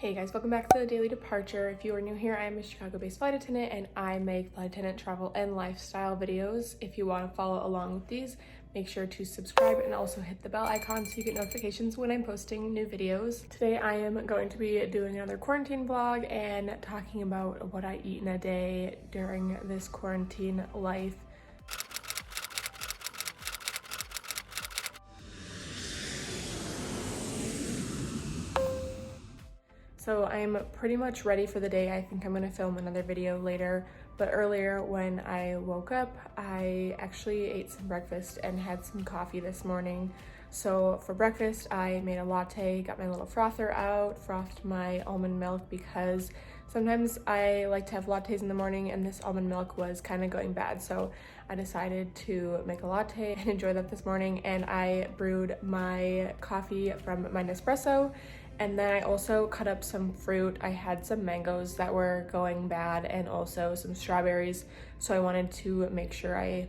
Hey guys, welcome back to the Daily Departure. If you are new here, I am a Chicago-based flight attendant and I make flight attendant travel and lifestyle videos. If you want to follow along with these, make sure to subscribe and also hit the bell icon so you get notifications when I'm posting new videos. Today I am going to be doing another quarantine vlog and talking about what I eat in a day during this quarantine life. So I'm pretty much ready for the day. I think I'm gonna film another video later, but earlier when I woke up, I actually ate some breakfast and had some coffee this morning. So for breakfast, I made a latte, got my little frother out, frothed my almond milk because sometimes I like to have lattes in the morning and this almond milk was kind of going bad. So I decided to make a latte and enjoy that this morning. And I brewed my coffee from my Nespresso. And then I also cut up some fruit. I had some mangoes that were going bad and also some strawberries. So I wanted to make sure I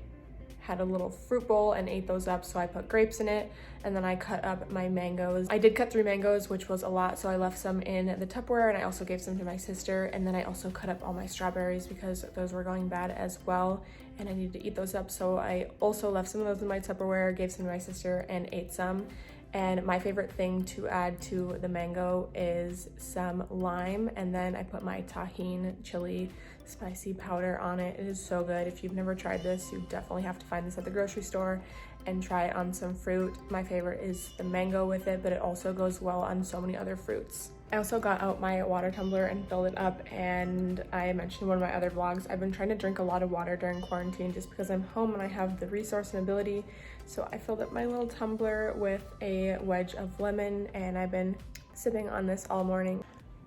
had a little fruit bowl and ate those up. So I put grapes in it and then I cut up my mangoes. I did cut 3 mangoes, which was a lot. So I left some in the Tupperware and I also gave some to my sister. And then I also cut up all my strawberries because those were going bad as well. And I needed to eat those up. So I also left some of those in my Tupperware, gave some to my sister and ate some. And my favorite thing to add to the mango is some lime, and then I put my Tajín chili spicy powder on it. It is so good. If you've never tried this, you definitely have to find this at the grocery store and try it on some fruit. My favorite is the mango with it, but it also goes well on so many other fruits. I also got out my water tumbler and filled it up, and I mentioned in one of my other vlogs, I've been trying to drink a lot of water during quarantine just because I'm home and I have the resource and ability. So I filled up my little tumbler with a wedge of lemon and I've been sipping on this all morning.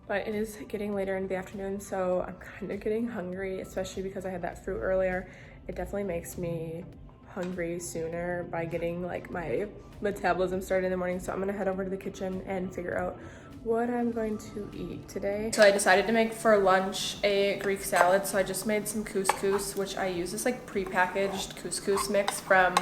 But it is getting later in the afternoon, so I'm kind of getting hungry, especially because I had that fruit earlier. It definitely makes me hungry sooner by getting like my metabolism started in the morning. So I'm gonna head over to the kitchen and figure out what I'm going to eat today. So I decided to make for lunch a Greek salad. So I just made some couscous, which I use this like pre-packaged couscous mix from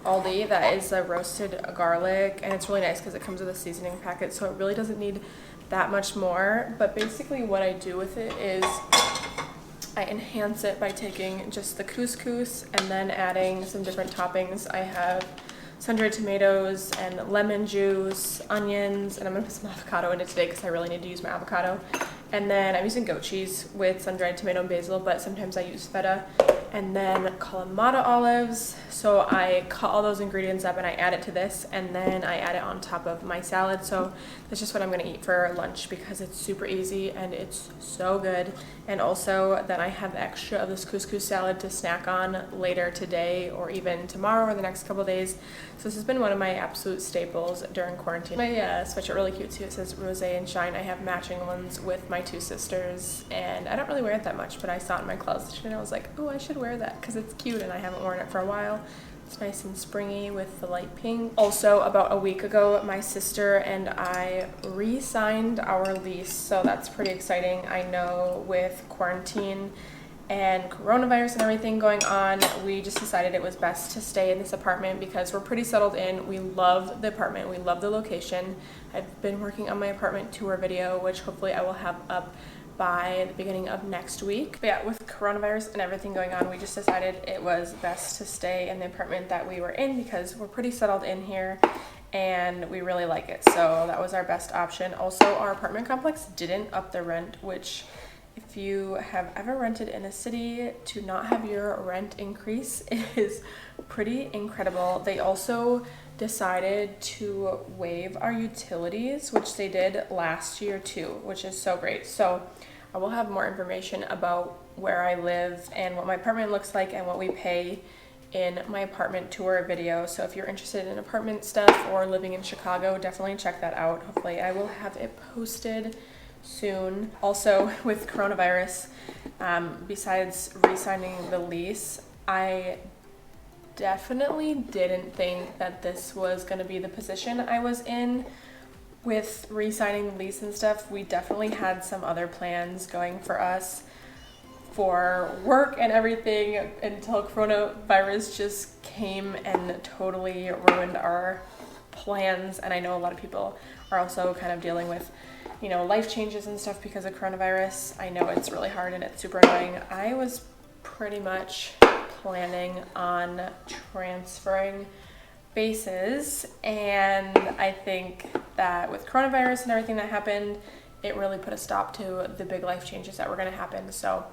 Aldi that is a roasted garlic, and it's really nice because it comes with a seasoning packet, so it really doesn't need that much more. But basically what I do with it is I enhance it by taking just the couscous and then adding some different toppings. I have sun-dried tomatoes and lemon juice, onions, and I'm gonna put some avocado in it today because I really need to use my avocado. And then I'm using goat cheese with sun-dried tomato and basil, but sometimes I use feta. And then Kalamata olives. So I cut all those ingredients up and I add it to this, and then I add it on top of my salad. So that's just what I'm gonna eat for lunch because it's super easy and it's so good. And also then I have extra of this couscous salad to snack on later today or even tomorrow or the next couple days. So this has been one of my absolute staples during quarantine. My sweatshirt really cute too. It says Rose and Shine. I have matching ones with my 2 sisters and I don't really wear it that much, but I saw it in my closet and I was like, oh, I should wear that because it's cute and I haven't worn it for a while. It's nice and springy with the light pink. Also, about a week ago, my sister and I re-signed our lease, so that's pretty exciting. I know with quarantine and coronavirus and everything going on, we just decided it was best to stay in this apartment because we're pretty settled in. We love the apartment, we love the location. I've been working on my apartment tour video, which hopefully I will have up by the beginning of next week. But yeah, with coronavirus and everything going on, we just decided it was best to stay in the apartment that we were in because we're pretty settled in here and we really like it. So that was our best option. Also, our apartment complex didn't up the rent, which if you have ever rented in a city, to not have your rent increase is pretty incredible. They also decided to waive our utilities, which they did last year too, which is so great. So I will have more information about where I live and what my apartment looks like and what we pay in my apartment tour video. So if you're interested in apartment stuff or living in Chicago, definitely check that out. Hopefully I will have it posted soon. Also with coronavirus, besides re-signing the lease, I definitely didn't think that this was going to be the position I was in with re-signing the lease and stuff. We definitely had some other plans going for us for work and everything until coronavirus just came and totally ruined our plans, and I know a lot of people are also kind of dealing with, you know, life changes and stuff because of coronavirus. I know it's really hard and it's super annoying. I was pretty much planning on transferring bases, and I think that with coronavirus and everything that happened, it really put a stop to the big life changes that were going to happen. So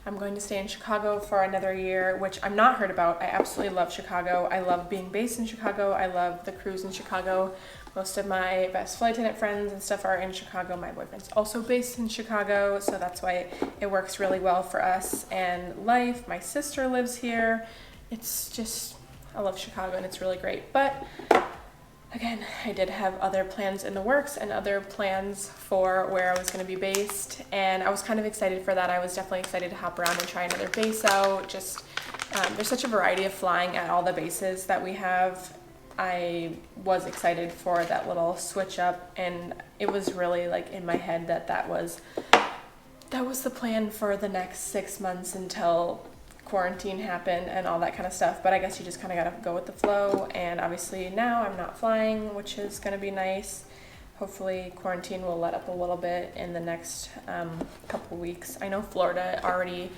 I'm going to stay in Chicago for another year, which I'm not hurt about. I absolutely love Chicago. I love being based in Chicago. I love the crews in Chicago. Most of my best flight attendant friends and stuff are in Chicago. My boyfriend's also based in Chicago, so that's why it works really well for us and life. My sister lives here. It's just, I love Chicago and it's really great. But again, I did have other plans in the works and other plans for where I was going to be based, and I was kind of excited for that. I was definitely excited to hop around and try another base out. Just there's such a variety of flying at all the bases that we have. I was excited for that little switch up, and it was really like in my head that was the plan for the next 6 months until quarantine happened and all that kind of stuff. But I guess you just kind of gotta go with the flow, and obviously now I'm not flying, which is gonna be nice. Hopefully quarantine will let up a little bit in the next couple weeks. I know Florida already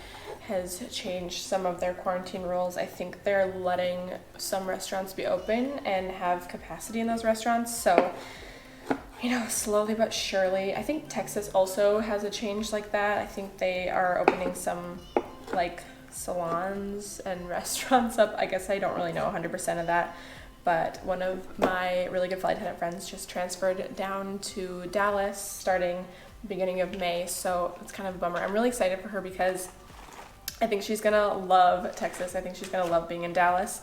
has changed some of their quarantine rules. I think they're letting some restaurants be open and have capacity in those restaurants. So, you know, slowly but surely. I think Texas also has a change like that. I think they are opening some like salons and restaurants up. I guess I don't really know 100% of that, but one of my really good flight attendant friends just transferred down to Dallas starting beginning of May, so it's kind of a bummer. I'm really excited for her because I think she's gonna love Texas. I think she's gonna love being in Dallas,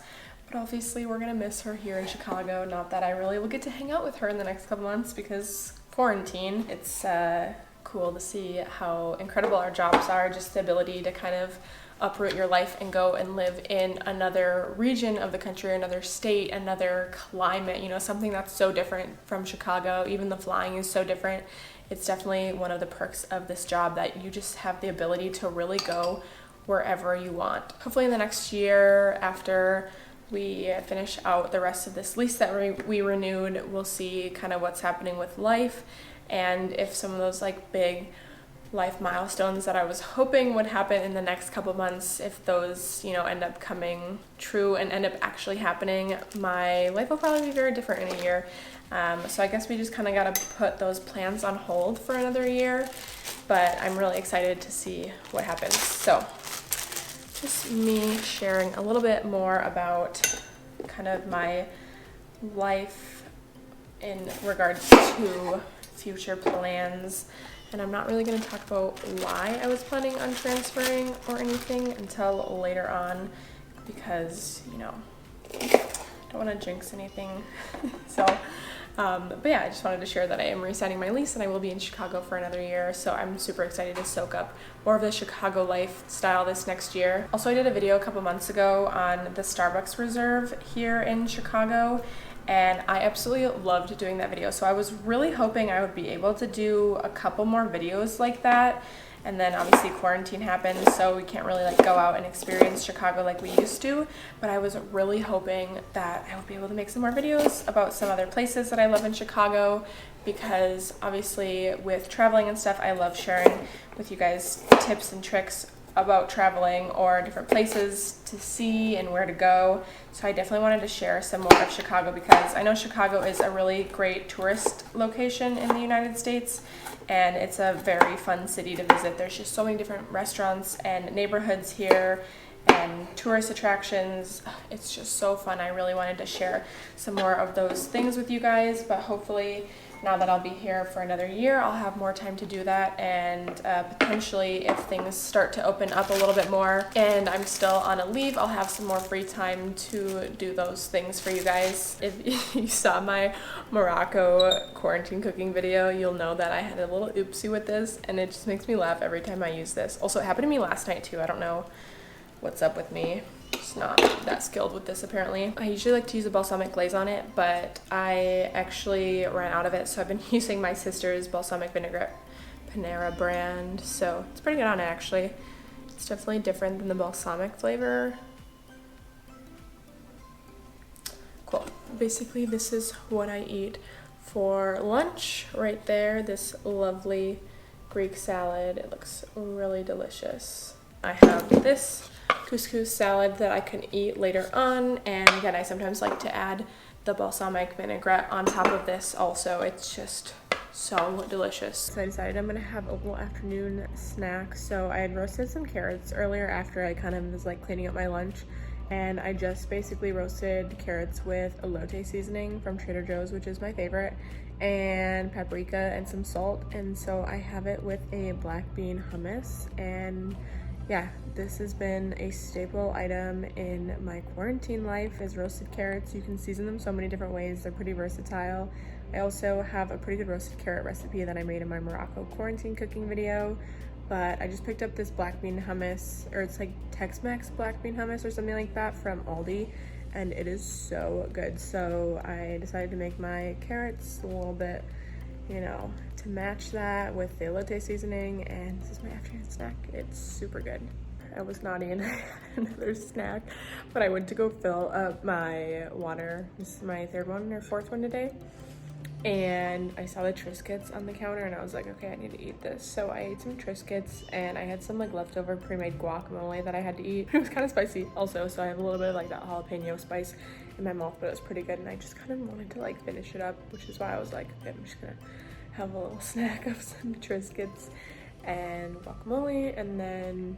but obviously we're gonna miss her here in Chicago. Not that I really will get to hang out with her in the next couple months because quarantine. It's cool to see how incredible our jobs are, just the ability to kind of uproot your life and go and live in another region of the country, another state, another climate, you know, something that's so different from Chicago. Even the flying is so different. It's definitely one of the perks of this job that you just have the ability to really go wherever you want. Hopefully in the next year, after we finish out the rest of this lease that we renewed, we'll see kind of what's happening with life, and if some of those like big life milestones that I was hoping would happen in the next couple months, if those, you know, end up coming true and end up actually happening, my life will probably be very different in a year. So I guess we just kind of got to put those plans on hold for another year, but I'm really excited to see what happens. So just me sharing a little bit more about kind of my life in regards to future plans. And I'm not really going to talk about why I was planning on transferring or anything until later on because, you know, I don't want to jinx anything. So, but yeah, I just wanted to share that I am resigning my lease and I will be in Chicago for another year. So I'm super excited to soak up more of the Chicago lifestyle this next year. Also, I did a video a couple months ago on the Starbucks Reserve here in Chicago, and I absolutely loved doing that video. So I was really hoping I would be able to do a couple more videos like that. And then obviously quarantine happened, so we can't really like go out and experience Chicago like we used to. But I was really hoping that I would be able to make some more videos about some other places that I love in Chicago, because obviously with traveling and stuff, I love sharing with you guys tips and tricks about traveling or different places to see and where to go. So I definitely wanted to share some more of Chicago because I know Chicago is a really great tourist location in the United States, and it's a very fun city to visit. There's just so many different restaurants and neighborhoods here and tourist attractions. It's just so fun. I really wanted to share some more of those things with you guys, but hopefully now that I'll be here for another year, I'll have more time to do that, and potentially if things start to open up a little bit more and I'm still on a leave, I'll have some more free time to do those things for you guys. If you saw my Morocco quarantine cooking video, you'll know that I had a little oopsie with this, and it just makes me laugh every time I use this. Also, it happened to me last night too. I don't know what's up with me. Just not that skilled with this apparently. I usually like to use a balsamic glaze on it, but I actually ran out of it, so I've been using my sister's balsamic vinaigrette Panera brand, so it's pretty good on it actually. It's definitely different than the balsamic flavor. Cool. basically this is what I eat for lunch right there. This lovely Greek salad. It looks really delicious. I have this couscous salad that I can eat later on, and again, I sometimes like to add the balsamic vinaigrette on top of this also. It's just so delicious. So I decided I'm gonna have a little afternoon snack. So I had roasted some carrots earlier after I kind of was like cleaning up my lunch, and I just basically roasted carrots with elote seasoning from Trader Joe's, which is my favorite, and paprika and some salt. And so I have it with a black bean hummus, and yeah, this has been a staple item in my quarantine life is roasted carrots. You can season them so many different ways. They're pretty versatile. I also have a pretty good roasted carrot recipe that I made in my Morocco quarantine cooking video, but I just picked up this black bean hummus, or it's like Tex-Mex black bean hummus or something like that from Aldi, and it is so good. So I decided to make my carrots a little bit, you know, to match that with the elote seasoning, and this is my afternoon snack. It's super good. I was naughty and I had another snack, but I went to go fill up my water. This is my third one or fourth one today, and I saw the Triscuits on the counter and I was like, okay, I need to eat this. So I ate some Triscuits, and I had some like leftover pre-made guacamole that I had to eat. It was kind of spicy also, so I have a little bit of like that jalapeno spice in my mouth, but it was pretty good, and I just kind of wanted to like finish it up, which is why I was like, okay, I'm just gonna have a little snack of some Triscuits and guacamole and then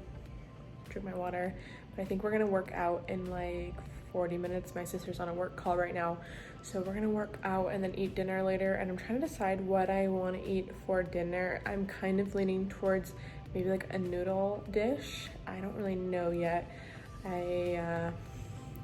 drink my water. But I think we're gonna work out in like 40 minutes. My sister's on a work call right now, so we're gonna work out and then eat dinner later, and I'm trying to decide what I want to eat for dinner. I'm kind of leaning towards maybe like a noodle dish. I don't really know yet.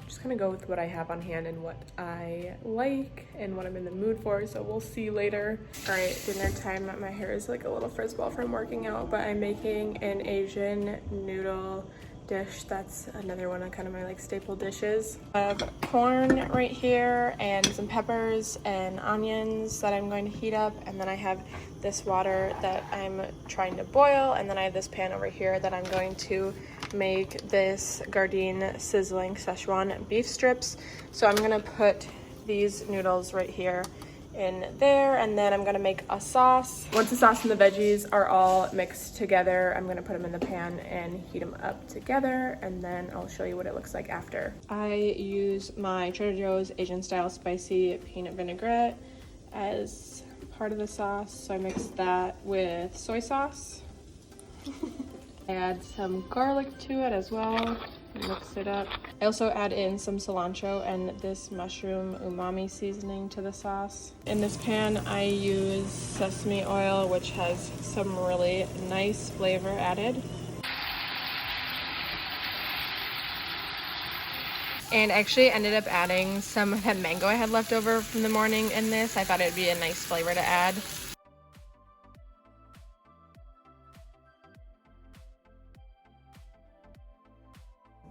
Just gonna go with what I have on hand and what I like and what I'm in the mood for, so we'll see later. All right, dinner time. My hair is like a little frizz-ball from working out, but I'm making an Asian noodle dish. That's another one of kind of my like staple dishes. I have corn right here and some peppers and onions that I'm going to heat up, and then I have this water that I'm trying to boil, and then I have this pan over here that I'm going to make this Gardein sizzling Szechuan beef strips. So I'm gonna put these noodles right here in there, and then I'm gonna make a sauce. Once the sauce and the veggies are all mixed together, I'm gonna put them in the pan and heat them up together, and then I'll show you what it looks like after. I use my Trader Joe's Asian style spicy peanut vinaigrette as part of the sauce, so I mix that with soy sauce. Add some garlic to it as well, mix it up. I also add in some cilantro and this mushroom umami seasoning to the sauce. In this pan, I use sesame oil, which has some really nice flavor added. And actually ended up adding some of that mango I had left over from the morning in this. I thought it'd be a nice flavor to add.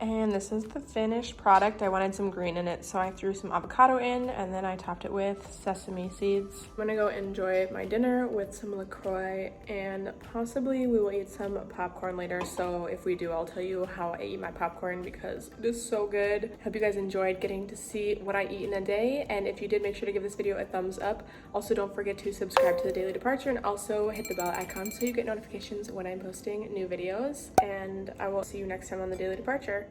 And this is the finished product. I wanted some green in it, so I threw some avocado in, and then I topped it with sesame seeds. I'm gonna go enjoy my dinner with some LaCroix, and possibly we will eat some popcorn later. So if we do, I'll tell you how I eat my popcorn because it is so good. Hope you guys enjoyed getting to see what I eat in a day, and if you did, make sure to give this video a thumbs up. Also, don't forget to subscribe to The Daily Departure, and also hit the bell icon so you get notifications when I'm posting new videos. And I will see you next time on The Daily Departure.